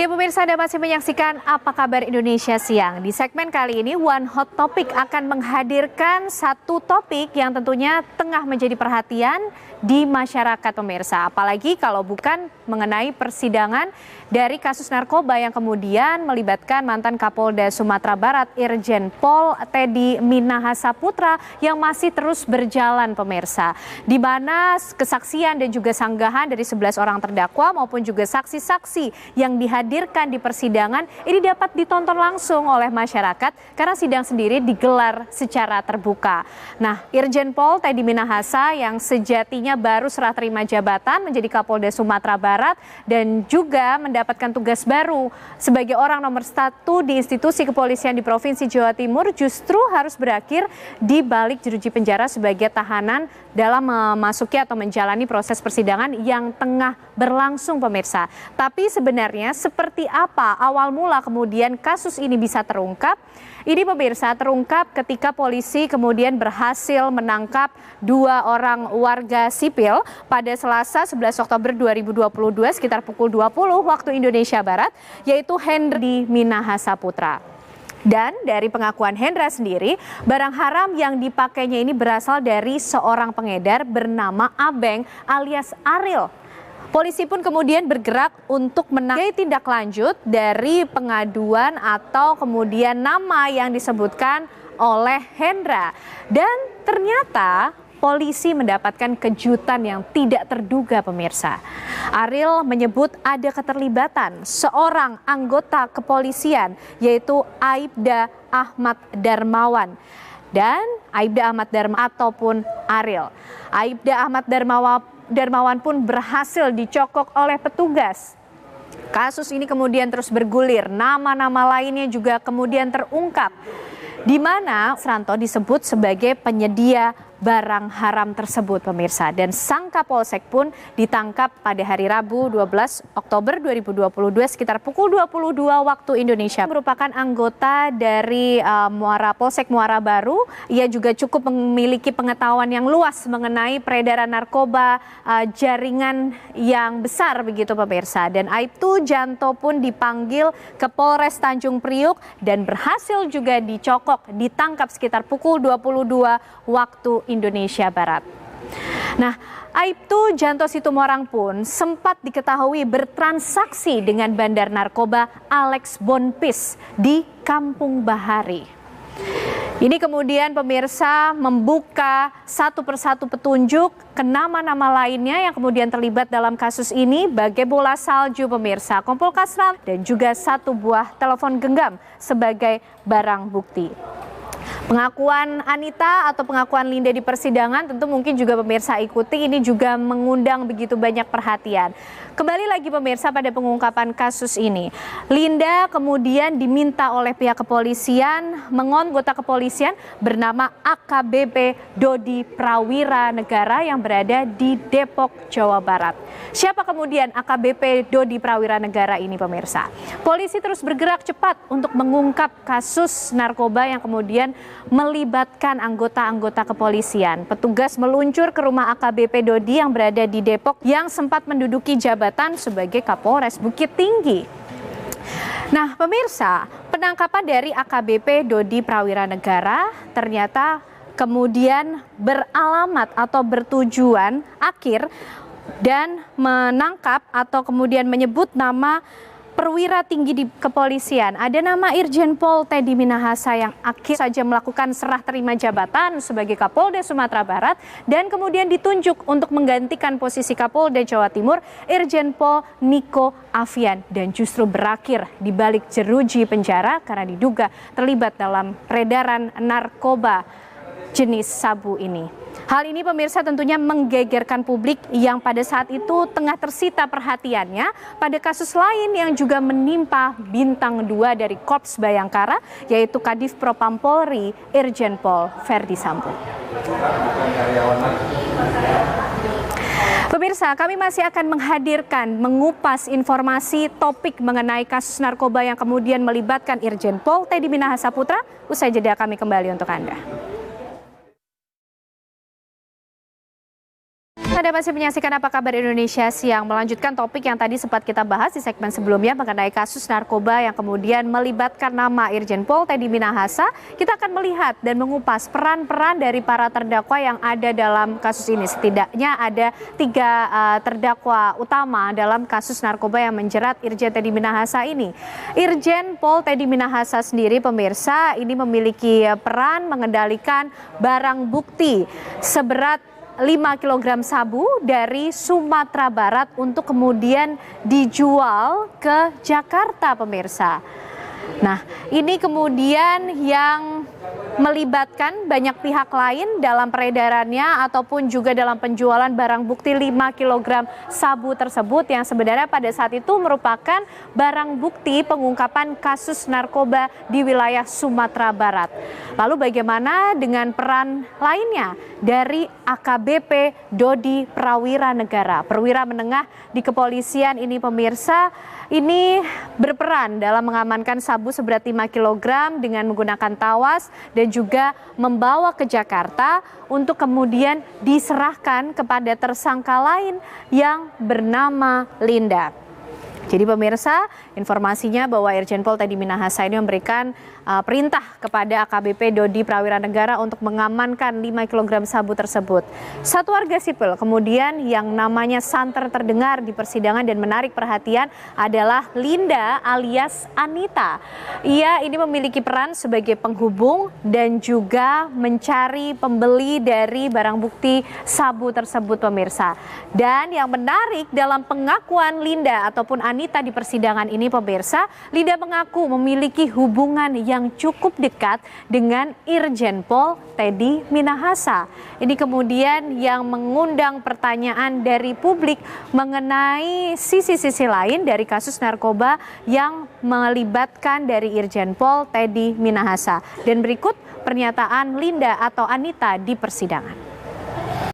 Ya pemirsa, Anda masih menyaksikan Apa Kabar Indonesia Siang. Di segmen kali ini One Hot Topic akan menghadirkan satu topik yang tentunya tengah menjadi perhatian di masyarakat pemirsa. Apalagi kalau bukan mengenai persidangan dari kasus narkoba yang kemudian melibatkan mantan Kapolda Sumatera Barat Irjen Pol Teddy Minahasa Putra yang masih terus berjalan pemirsa. Di mana kesaksian dan juga sanggahan dari 11 orang terdakwa maupun juga saksi-saksi yang dihadirkan di persidangan ini dapat ditonton langsung oleh masyarakat karena sidang sendiri digelar secara terbuka. Nah, Irjen Pol Teddy Minahasa yang sejatinya baru serah terima jabatan menjadi Kapolda Sumatera Barat dan juga mendapatkan tugas baru sebagai orang nomor 1 di institusi kepolisian di Provinsi Jawa Timur justru harus berakhir di balik jeruji penjara sebagai tahanan dalam memasuki atau menjalani proses persidangan yang tengah berlangsung pemirsa. Tapi sebenarnya seperti apa awal mula kemudian kasus ini bisa terungkap? Ini pemirsa terungkap ketika polisi kemudian berhasil menangkap 2 orang warga sipil pada Selasa 11 Oktober 2022 sekitar pukul 20 waktu Indonesia Barat, yaitu Henry Minahasa Putra. Dan dari pengakuan Hendra sendiri, barang haram yang dipakainya ini berasal dari seorang pengedar bernama Abeng alias Ariel. Polisi pun kemudian bergerak untuk menangani tindak lanjut dari pengaduan atau kemudian nama yang disebutkan oleh Hendra. Dan ternyata polisi mendapatkan kejutan yang tidak terduga pemirsa. Ariel menyebut ada keterlibatan seorang anggota kepolisian yaitu Aibda Ahmad Darmawan. Dan Aibda Ahmad Darmawan ataupun Ariel. Aibda Ahmad Darmawan pun berhasil dicokok oleh petugas. Kasus ini kemudian terus bergulir, nama-nama lainnya juga kemudian terungkap. Di mana Sranto disebut sebagai penyedia barang haram tersebut pemirsa. Dan sang Kapolsek pun ditangkap pada hari Rabu 12 Oktober 2022 sekitar pukul 22 waktu Indonesia. Merupakan anggota dari Polsek Muara Baru. Ia juga cukup memiliki pengetahuan yang luas mengenai peredaran narkoba jaringan yang besar begitu pemirsa. Dan Aibtu Janto pun dipanggil ke Polres Tanjung Priuk dan berhasil juga dicokok, ditangkap sekitar pukul 22 waktu Indonesia Barat. Nah, Aibtu Janto Situmorang pun sempat diketahui bertransaksi dengan bandar narkoba Alex Bonpis di Kampung Bahari. Ini kemudian pemirsa membuka satu persatu petunjuk ke nama-nama lainnya yang kemudian terlibat dalam kasus ini bagai bola salju pemirsa. Kompol Kasral dan juga 1 buah telepon genggam sebagai barang bukti. Pengakuan Anita atau pengakuan Linda di persidangan tentu mungkin juga pemirsa ikuti, ini juga mengundang begitu banyak perhatian. Kembali lagi pemirsa pada pengungkapan kasus ini. Linda kemudian diminta oleh pihak kepolisian, menganggota kepolisian bernama AKBP Dodi Prawira Negara yang berada di Depok, Jawa Barat. Siapa kemudian AKBP Dodi Prawira Negara ini pemirsa? Polisi terus bergerak cepat untuk mengungkap kasus narkoba yang kemudian melibatkan anggota-anggota kepolisian. Petugas meluncur ke rumah AKBP Dodi yang berada di Depok yang sempat menduduki jabatan sebagai Kapolres Bukit Tinggi. Nah, pemirsa, penangkapan dari AKBP Dodi Prawira Negara ternyata kemudian beralamat atau bertujuan akhir dan menangkap atau kemudian menyebut nama perwira tinggi di kepolisian. Ada nama Irjen Pol Teddy Minahasa yang akhir saja melakukan serah terima jabatan sebagai Kapolda Sumatera Barat dan kemudian ditunjuk untuk menggantikan posisi Kapolda Jawa Timur Irjen Pol Niko Afian dan justru berakhir di balik jeruji penjara karena diduga terlibat dalam peredaran narkoba jenis sabu ini. Hal ini pemirsa tentunya menggegerkan publik yang pada saat itu tengah tersita perhatiannya pada kasus lain yang juga menimpa bintang 2 dari Korps Bayangkara yaitu Kadif Propam Polri Irjen Pol Verdi Sambo. Pemirsa, kami masih akan menghadirkan, mengupas informasi topik mengenai kasus narkoba yang kemudian melibatkan Irjen Pol Teddy Minahasa Putra. Usai jeda kami kembali untuk Anda. Anda masih menyaksikan Apa Kabar Indonesia Siang, melanjutkan topik yang tadi sempat kita bahas di segmen sebelumnya mengenai kasus narkoba yang kemudian melibatkan nama Irjen Pol Teddy Minahasa. Kita akan melihat dan mengupas peran-peran dari para terdakwa yang ada dalam kasus ini. Setidaknya ada 3 terdakwa utama dalam kasus narkoba yang menjerat Irjen Teddy Minahasa ini. Irjen Pol Teddy Minahasa sendiri, pemirsa, ini memiliki peran mengendalikan barang bukti seberat 5 kg sabu dari Sumatera Barat untuk kemudian dijual ke Jakarta, pemirsa. Nah, ini kemudian yang melibatkan banyak pihak lain dalam peredarannya ataupun juga dalam penjualan barang bukti 5 kg sabu tersebut yang sebenarnya pada saat itu merupakan barang bukti pengungkapan kasus narkoba di wilayah Sumatera Barat. Lalu bagaimana dengan peran lainnya dari AKBP Dodi Prawira Negara, perwira menengah di kepolisian ini, pemirsa, ini berperan dalam mengamankan sabu seberat 5 kg dengan menggunakan tawas dan juga membawa ke Jakarta untuk kemudian diserahkan kepada tersangka lain yang bernama Linda. Jadi pemirsa, informasinya bahwa Irjen Pol Teddy Minahasa ini memberikan perintah kepada AKBP Dodi Prawira Negara untuk mengamankan 5 kg sabu tersebut. Satu warga sipil kemudian yang namanya santer terdengar di persidangan dan menarik perhatian adalah Linda alias Anita. Ia ini memiliki peran sebagai penghubung dan juga mencari pembeli dari barang bukti sabu tersebut, pemirsa. Dan yang menarik dalam pengakuan Linda ataupun Anita di persidangan ini, pemirsa, Linda mengaku memiliki hubungan yang cukup dekat dengan Irjen Pol Teddy Minahasa. Ini kemudian yang mengundang pertanyaan dari publik mengenai sisi-sisi lain dari kasus narkoba yang melibatkan dari Irjen Pol Teddy Minahasa. Dan berikut pernyataan Linda atau Anita di persidangan.